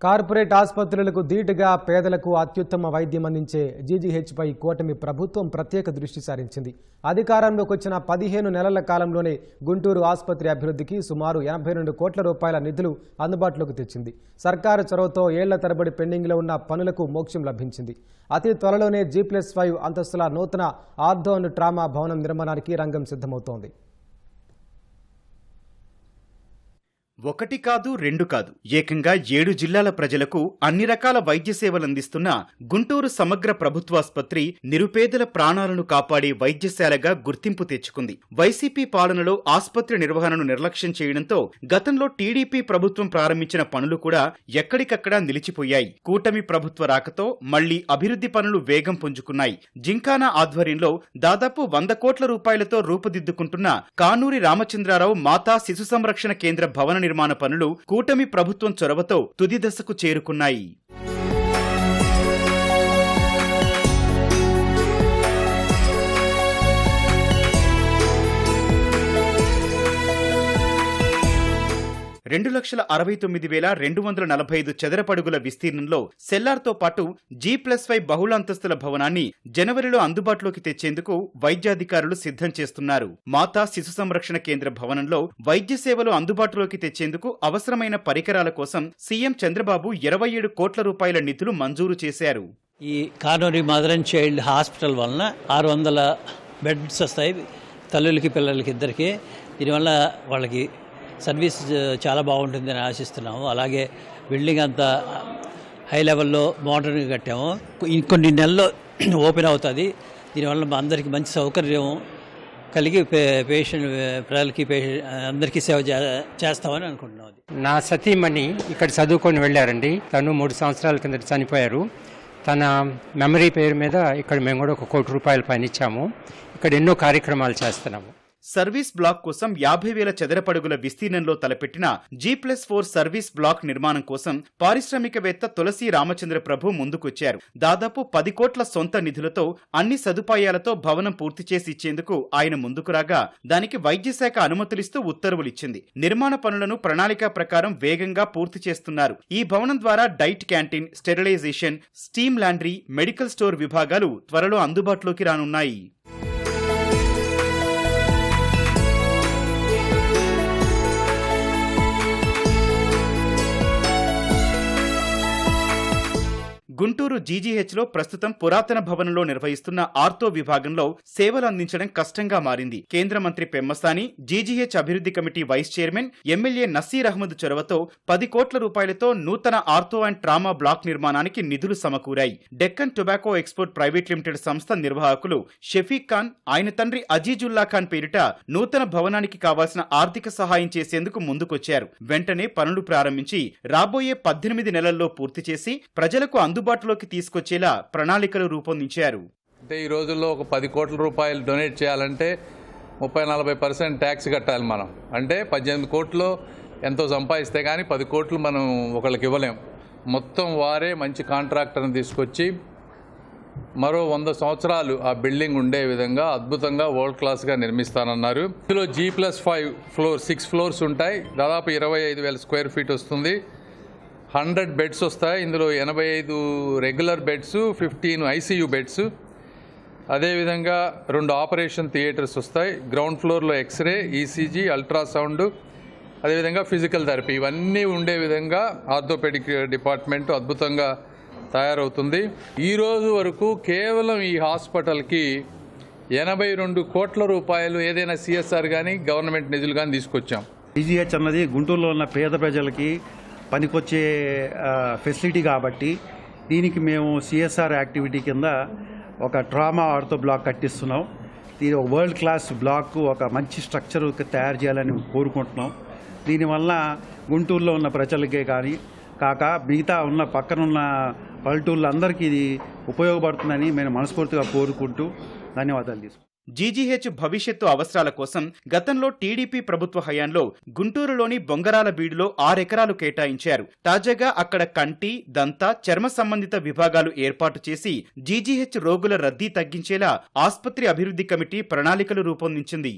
Corporate ఆసుపత్రులకు ధీటుగా పేదలకు అత్యుత్తమ వైద్యం అందించే జీజీహెచ్పై కూటమి ప్రభుత్వం ప్రత్యేక దృష్టి సారించింది. అధికారంలోకి వచ్చిన 15 నెలల కాలంలోనే గుంటూరు ఆసుపత్రి అభివృద్ధికి సుమారు 82 కోట్ల రూపాయల నిధులు అందుబాటులోకి తెచ్చింది. సర్కారు చొరవతో ఏళ్ల తరబడి పెండింగ్లో ఉన్న పనులకు మోక్షం లభించింది. అతి త్వరలోనే G+5 అంతస్తుల నూతన ఆర్థో అండ్ ట్రామా భవనం నిర్మాణానికి రంగం సిద్ధమవుతోంది. ఒకటి కాదు రెండు కాదు ఏకంగా 7 జిల్లాల ప్రజలకు అన్ని రకాల వైద్య సేవలందిస్తున్న గుంటూరు సమగ్ర ప్రభుత్వాసుపత్రి నిరుపేదల ప్రాణాలను కాపాడే వైద్యశాలగా గుర్తింపు తెచ్చుకుంది. వైసీపీ పాలనలో ఆసుపత్రి నిర్వహణను నిర్లక్ష్యం చేయడంతో గతంలో టీడీపీ ప్రభుత్వం ప్రారంభించిన పనులు కూడా ఎక్కడికక్కడా నిలిచిపోయాయి. కూటమి ప్రభుత్వ రాకతో మళ్లీ అభివృద్ధి పనులు వేగం పుంజుకున్నాయి. జింకానా ఆధ్వర్యంలో దాదాపు 100 కోట్ల రూపాయలతో రూపుదిద్దుకుంటున్న కానూరి రామచంద్రారావు మాతా శిశు సంరక్షణ కేంద్ర భవన నిర్మాణ పనులు కూటమి ప్రభుత్వం చొరవతో తుది దశకు చేరుకున్నాయి. $2,69,245 చదరపడుగుల విస్తీర్ణంలో సెల్లార్తో పాటు G+5 బహుళంతస్తుల భవనాన్ని జనవరిలో అందుబాటులోకి తెచ్చేందుకు వైద్యాధికారులు సిద్ధం చేస్తున్నారు. మాతా శిశు సంరక్షణ కేంద్ర భవనంలో వైద్య సేవలు అందుబాటులోకి తెచ్చేందుకు అవసరమైన పరికరాల కోసం సీఎం చంద్రబాబు 27 కోట్ల రూపాయల నిధులు మంజూరు చేశారు. ఈ Kanuri mother and child hospital వలన 600 బెడ్స్ వస్తాయి తల్లులకి పిల్లలకి ఇద్దరికి. దీనివల్ల వాళ్ళకి సర్వీస్ చాలా బాగుంటుందని ఆశిస్తున్నాము. అలాగే బిల్డింగ్ అంతా హై లెవెల్లో మోడర్న్గా కట్టాము. ఇంకొన్ని నెలల్లో ఓపెన్ అవుతుంది. దీనివల్ల మా అందరికీ మంచి సౌకర్యం కలిగి ప్రజలకి అందరికీ సేవ చేస్తామని అనుకుంటున్నాం. నా సతీమణి ఇక్కడ చదువుకొని వెళ్ళారండి. తను 3 సంవత్సరాల కింద చనిపోయారు. తన మెమరీ పేరు మీద ఇక్కడ మేము కూడా ₹1 కోటి పైన ఇచ్చాము. ఇక్కడ ఎన్నో కార్యక్రమాలు చేస్తున్నాము. సర్వీస్ బ్లాక్ కోసం 50,000 చదరపడుగుల విస్తీర్ణంలో తలపెట్టిన G+4 సర్వీస్ బ్లాక్ నిర్మాణం కోసం పారిశ్రామికవేత్త తులసి రామచంద్ర ప్రభు ముందుకొచ్చారు. దాదాపు 10 కోట్ల సొంత నిధులతో అన్ని సదుపాయాలతో భవనం పూర్తి చేసి ఇచ్చేందుకు ఆయన ముందుకు రాగా దానికి వైద్యశాఖ అనుమతులిస్తూ ఉత్తర్వులిచ్చింది. నిర్మాణ పనులను ప్రణాళిక ప్రకారం వేగంగా పూర్తి చేస్తున్నారు. ఈ భవనం ద్వారా diet canteen, sterilization, steam laundry, medical store విభాగాలు త్వరలో అందుబాటులోకి రానున్నాయి. గుంటూరు జీజీహెచ్లో ప్రస్తుతం పురాతన భవనంలో నిర్వహిస్తున్న ఆర్థో విభాగంలో సేవలు అందించడం కష్టంగా మారింది. కేంద్ర మంత్రి పెమ్మసాని, జీజీహెచ్ అభివృద్ధి committee vice chairman MLA Nasir Ahmad చొరవతో 10 కోట్ల రూపాయలతో నూతన ఆర్థో అండ్ ట్రామా బ్లాక్ నిర్మాణానికి నిధులు సమకూరాయి. Deccan tobacco export private limited సంస్థ నిర్వాహకులు షఫీక్ ఖాన్, ఆయన తండ్రి అజీజుల్లా ఖాన్ పేరిట నూతన భవనానికి కావాల్సిన ఆర్థిక సహాయం చేసేందుకు ముందుకొచ్చారు. వెంటనే పనులు ప్రారంభించి రాబోయే 18 నెలల్లో పూర్తి చేసి ప్రజలకు అందుబాటులోకి తీసుకొచ్చేలా ప్రణాళికలు రూపొందించారు. అంటే ఈ రోజుల్లో ఒక 10 కోట్ల రూపాయలు డొనేట్ చేయాలంటే 30-40% ట్యాక్స్ కట్టాలి మనం. అంటే 18 కోట్లు ఎంతో సంపాదిస్తే కానీ 10 కోట్లు మనం ఒకళ్ళకి ఇవ్వలేం. మొత్తం వారే మంచి కాంట్రాక్టర్ని తీసుకొచ్చి మరో 100 సంవత్సరాలు ఆ బిల్డింగ్ ఉండే విధంగా అద్భుతంగా వరల్డ్ క్లాస్గా నిర్మిస్తానన్నారు. ఇందులో G+5 6 ఫ్లోర్స్ ఉంటాయి. దాదాపు 25,000 స్క్వేర్ ఫీట్ వస్తుంది. 100 బెడ్స్ వస్తాయి. ఇందులో 85 రెగ్యులర్ బెడ్స్, 15 ఐసీయూ బెడ్స్, అదేవిధంగా 2 ఆపరేషన్ థియేటర్స్ వస్తాయి. గ్రౌండ్ ఫ్లోర్లో ఎక్స్రే, ఈసీజీ, అల్ట్రాసౌండ్, అదేవిధంగా ఫిజికల్ థెరపీ ఇవన్నీ ఉండే విధంగా ఆర్థోపెడిక్ డిపార్ట్మెంట్ అద్భుతంగా తయారవుతుంది. ఈ రోజు వరకు కేవలం ఈ హాస్పిటల్కి 82 కోట్ల రూపాయలు ఏదైనా సిఎస్ఆర్ కానీ గవర్నమెంట్ నిధులు కానీ తీసుకొచ్చాం. జీజీహెచ్ అన్నది గుంటూరులో ఉన్న పేద ప్రజలకి పనికొచ్చే ఫెసిలిటీ కాబట్టి దీనికి మేము సిఎస్ఆర్ యాక్టివిటీ కింద ఒక ట్రామా ఆర్థో బ్లాక్ కట్టిస్తున్నాం. దీని ఒక వరల్డ్ క్లాస్ బ్లాక్, ఒక మంచి స్ట్రక్చర్ తయారు చేయాలని కోరుకుంటున్నాం. దీనివల్ల గుంటూరులో ఉన్న ప్రజలకే కానీ కాక మిగతా ఉన్న పక్కనున్న పల్లెటూళ్ళందరికీ ఇది ఉపయోగపడుతుందని మేము మనస్ఫూర్తిగా కోరుకుంటూ ధన్యవాదాలు తీసుకుంటాం. జీజీహెచ్ భవిష్యత్తు అవసరాల కోసం గతంలో టీడీపీ ప్రభుత్వ హయాంలో గుంటూరులోని బొంగరాల బీడులో 6 ఎకరాలు కేటాయించారు. తాజాగా అక్కడ కంటి, దంత, చర్మ సంబంధిత విభాగాలు ఏర్పాటు చేసి జీజీహెచ్ రోగుల రద్దీ తగ్గించేలా ఆస్పత్రి అభివృద్ధి కమిటీ ప్రణాళికలు రూపొందించింది.